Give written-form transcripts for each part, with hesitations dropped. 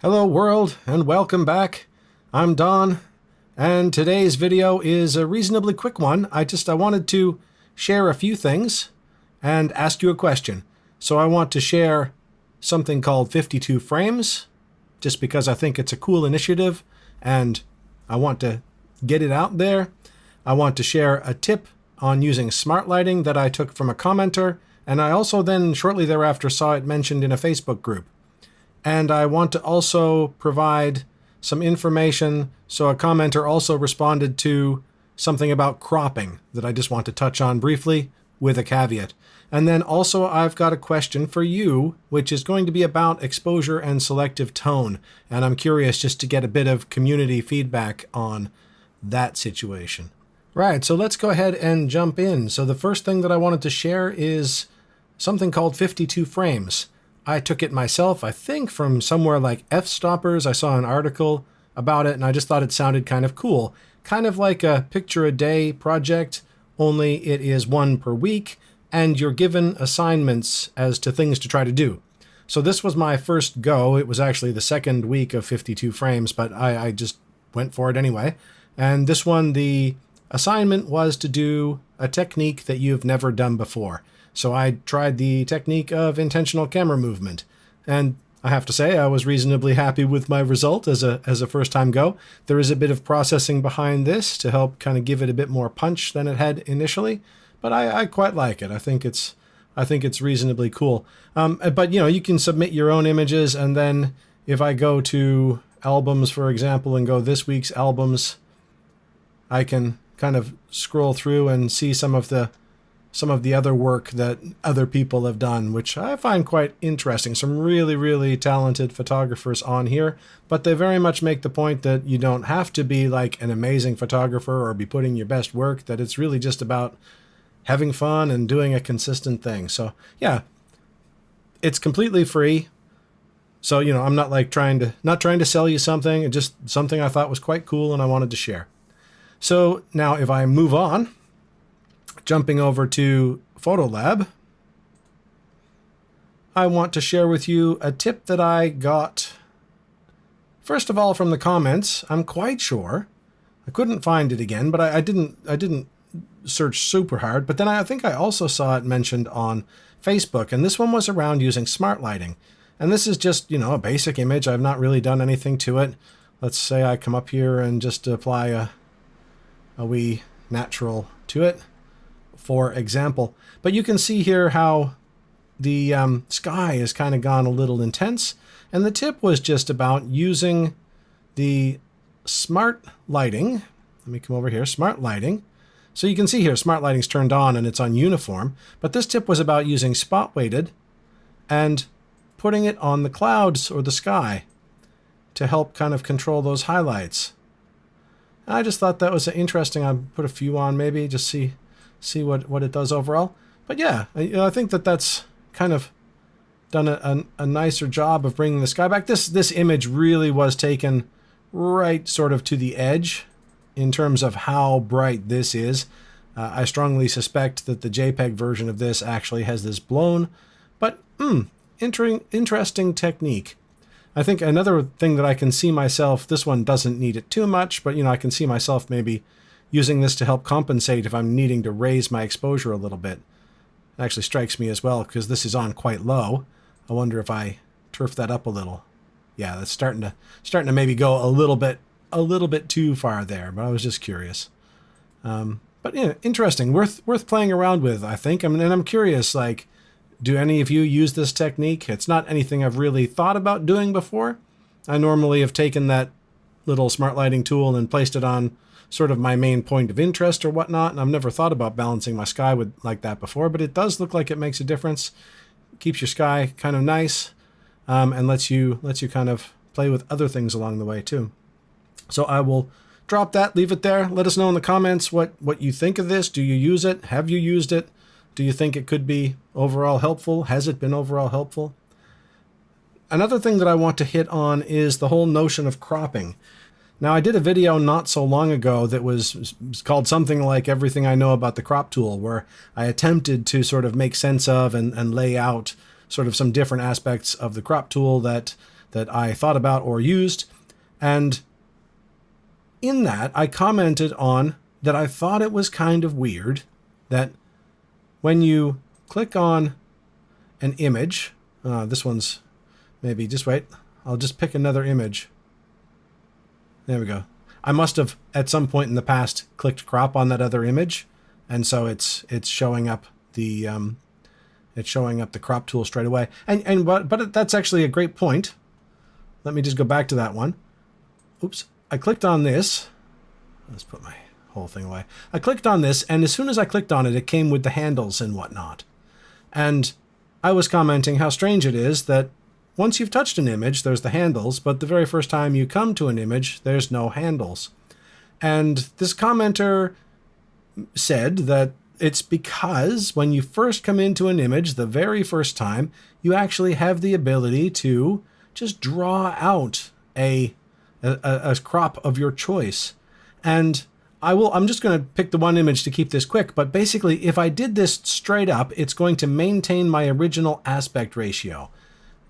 Hello world and welcome back. I'm Don and today's video is a reasonably quick one. I wanted to share a few things and ask you a question. So I want to share something called 52 frames just because I think it's a cool initiative and I want to get it out there. I want to share a tip on using smart lighting that I took from a commenter, and I also then shortly thereafter saw it mentioned in a Facebook group. And I want to also provide some information. So a commenter also responded to something about cropping that I just want to touch on briefly with a caveat. And then also I've got a question for you, which is going to be about exposure and selective tone. And I'm curious just to get a bit of community feedback on that situation. Right, so let's go ahead and jump in. So the first thing that I wanted to share is something called 52 frames. I took it myself, I think from somewhere like F-Stoppers. I saw an article about it and I just thought it sounded kind of cool. Kind of like a picture a day project, only it is one per week and you're given assignments as to things to try to do. So this was my first go. It was actually the second week of 52 frames, but I just went for it anyway. And this one, the assignment was to do a technique that you've never done before. So I tried the technique of intentional camera movement, and I have to say I was reasonably happy with my result as a first-time go. There is a bit of processing behind this to help kind of give it a bit more punch than it had initially, but I quite like it. I think it's reasonably cool. But you know, you can submit your own images, and then if I go to albums, for example, and go this week's albums, I can kind of scroll through and see some of the other work that other people have done, which I find quite interesting. Some really, really talented photographers on here, but they very much make the point that you don't have to be like an amazing photographer or be putting your best work, that it's really just about having fun and doing a consistent thing. So yeah, it's completely free. So, you know, I'm not like trying to sell you something, it's just something I thought was quite cool and I wanted to share. So now if I move on, jumping over to Photolab, I want to share with you a tip that I got, first of all, from the comments. I'm quite sure. I couldn't find it again, but I didn't search super hard. But then I think I also saw it mentioned on Facebook, and this one was around using smart lighting. And this is just, you know, a basic image. I've not really done anything to it. Let's say I come up here and just apply a wee natural to it, for example. But you can see here how the sky has kind of gone a little intense. And the tip was just about using the smart lighting. Let me come over here, smart lighting. So you can see here, smart lighting's turned on and it's on uniform. But this tip was about using spot weighted and putting it on the clouds or the sky to help kind of control those highlights. And I just thought that was interesting. I'll put a few on maybe, just see what it does overall. But yeah, I think that's kind of done a nicer job of bringing the sky back. This image really was taken right sort of to the edge in terms of how bright this is. I strongly suspect that the JPEG version of this actually has this blown, but interesting technique. I think another thing that I can see myself, this one doesn't need it too much, but you know, I can see myself maybe using this to help compensate if I'm needing to raise my exposure a little bit. It actually strikes me as well because this is on quite low. I wonder if I turf that up a little. Yeah, that's starting to maybe go a little bit too far there, but I was just curious. But yeah, interesting, worth playing around with, I think. And I'm curious, like, do any of you use this technique? It's not anything I've really thought about doing before. I normally have taken that little smart lighting tool and placed it on sort of my main point of interest or whatnot, and I've never thought about balancing my sky with like that before, but it does look like it makes a difference. Keeps your sky kind of nice, and lets you kind of play with other things along the way too. So I will drop that, leave it there. Let us know in the comments what you think of this. Do you use it? Have you used it? Do you think it could be overall helpful? Has it been overall helpful? Another thing that I want to hit on is the whole notion of cropping. Now, I did a video not so long ago that was called something like Everything I Know About the Crop Tool, where I attempted to sort of make sense of and lay out sort of some different aspects of the crop tool that that I thought about or used. And in that, I commented on that I thought it was kind of weird that when you click on an image, this one's maybe, just wait, I'll just pick another image. There we go. I must have at some point in the past clicked crop on that other image, and so it's showing up the crop tool straight away. But that's actually a great point. Let me just go back to that one. Oops, I clicked on this. Let's put my whole thing away. I clicked on this, and as soon as I clicked on it, it came with the handles and whatnot. And I was commenting how strange it is that once you've touched an image, there's the handles, but the very first time you come to an image, there's no handles. And this commenter said that it's because when you first come into an image, the very first time, you actually have the ability to just draw out a crop of your choice. And I'm just going to pick the one image to keep this quick, but basically if I did this straight up, it's going to maintain my original aspect ratio.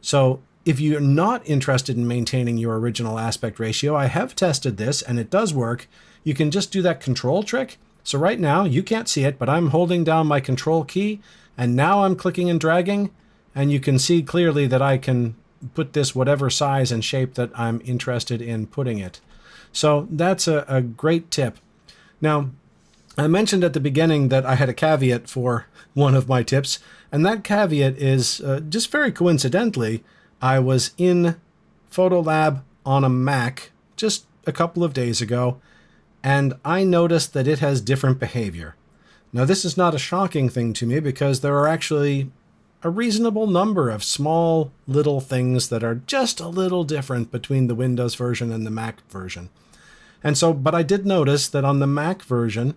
So if you're not interested in maintaining your original aspect ratio, I have tested this and it does work. You can just do that control trick. So right now you can't see it, but I'm holding down my control key and now I'm clicking and dragging, and you can see clearly that I can put this whatever size and shape that I'm interested in putting it. So that's a great tip. Now, I mentioned at the beginning that I had a caveat for one of my tips, and that caveat is just very coincidentally, I was in Photolab on a Mac just a couple of days ago, and I noticed that it has different behavior. Now, this is not a shocking thing to me because there are actually a reasonable number of small little things that are just a little different between the Windows version and the Mac version. And so, but I did notice that on the Mac version,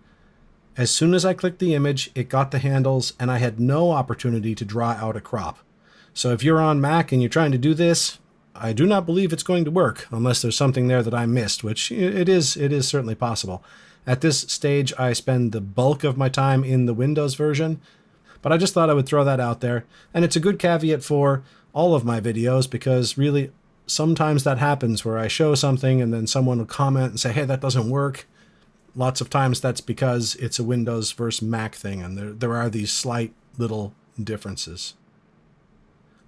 as soon as I clicked the image, it got the handles and I had no opportunity to draw out a crop. So if you're on Mac and you're trying to do this, I do not believe it's going to work unless there's something there that I missed, which it is certainly possible. At this stage, I spend the bulk of my time in the Windows version, but I just thought I would throw that out there. And it's a good caveat for all of my videos because really sometimes that happens where I show something and then someone will comment and say, hey, that doesn't work. Lots of times that's because it's a Windows versus Mac thing, and there are these slight little differences.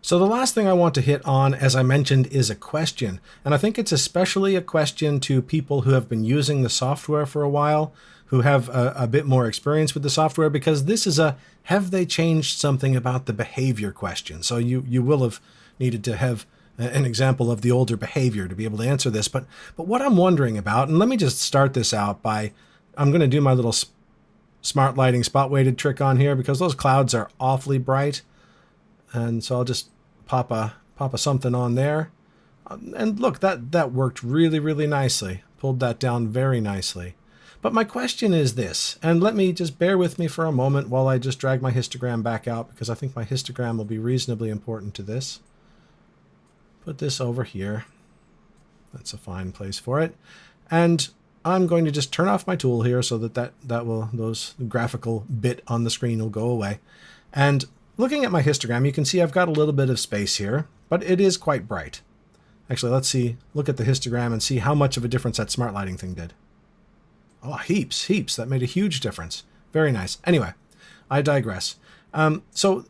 So the last thing I want to hit on, as I mentioned, is a question. And I think it's especially a question to people who have been using the software for a while, who have a bit more experience with the software, because this is a have they changed something about the behavior question. So you will have needed to have an example of the older behavior to be able to answer this. But what I'm wondering about, and let me just start this out by, I'm going to do my little smart lighting spot weighted trick on here because those clouds are awfully bright. And so I'll just pop a something on there. And look, that worked really, really nicely. Pulled that down very nicely. But my question is this, and let me just bear with me for a moment while I just drag my histogram back out because I think my histogram will be reasonably important to this. Put this over here. That's a fine place for it. And I'm going to just turn off my tool here so that those graphical bit on the screen will go away. And looking at my histogram, you can see I've got a little bit of space here, but it is quite bright. Actually, let's look at the histogram and see how much of a difference that smart lighting thing did. Oh, heaps. That made a huge difference. Very nice. Anyway, I digress. So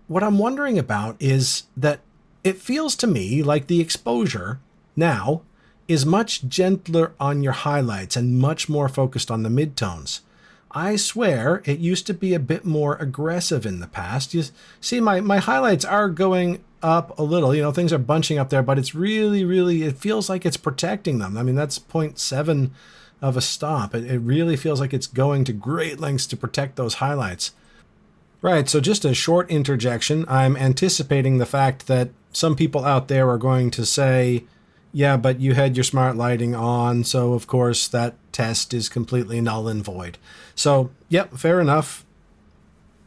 what I'm wondering about is that it feels to me like the exposure now is much gentler on your highlights and much more focused on the midtones. I swear it used to be a bit more aggressive in the past. You see, my highlights are going up a little. You know, things are bunching up there, but it's really, it feels like it's protecting them. I mean, that's 0.7 of a stop. It really feels like it's going to great lengths to protect those highlights. Right, so just a short interjection. I'm anticipating the fact that some people out there are going to say, yeah, but you had your smart lighting on, so of course that test is completely null and void. So, yep, fair enough.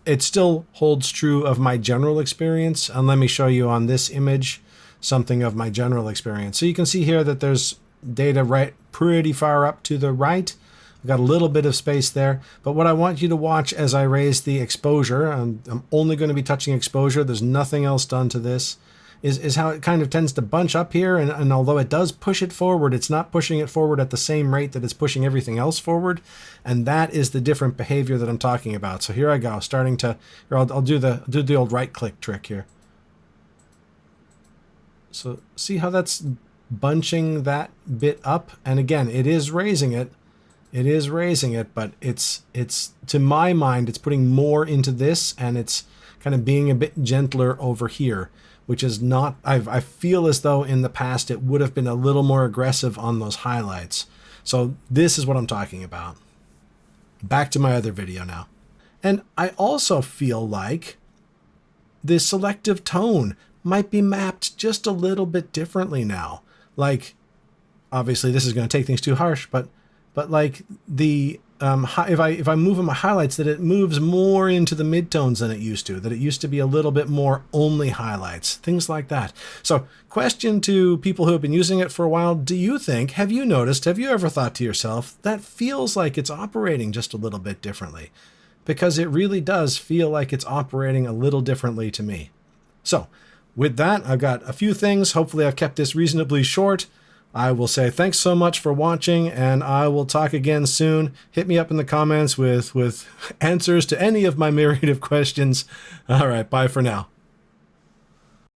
It still holds true of my general experience, and let me show you on this image something of my general experience. So you can see here that there's data right pretty far up to the right. I've got a little bit of space there, but what I want you to watch as I raise the exposure, I'm only going to be touching exposure, there's nothing else done to this, is how it kind of tends to bunch up here. And although it does push it forward, it's not pushing it forward at the same rate that it's pushing everything else forward. And that is the different behavior that I'm talking about. So here I go, starting to, or I'll do the old right click trick here. So see how that's bunching that bit up? And again, it is raising it. It is raising it, but it's to my mind, it's putting more into this, and it's kind of being a bit gentler over here, which is not, I feel as though in the past it would have been a little more aggressive on those highlights. So this is what I'm talking about. Back to my other video now. And I also feel like the selective tone might be mapped just a little bit differently now. Like, obviously this is going to take things too harsh, but like the if I move in my highlights, that it moves more into the midtones than it used to, that it used to be a little bit more only highlights, things like that. So question to people who have been using it for a while, do you think, have you noticed, have you ever thought to yourself, that feels like it's operating just a little bit differently? Because it really does feel like it's operating a little differently to me. So with that, I've got a few things. Hopefully I've kept this reasonably short. I will say thanks so much for watching, and I will talk again soon. Hit me up in the comments with answers to any of my myriad of questions. All right, bye for now.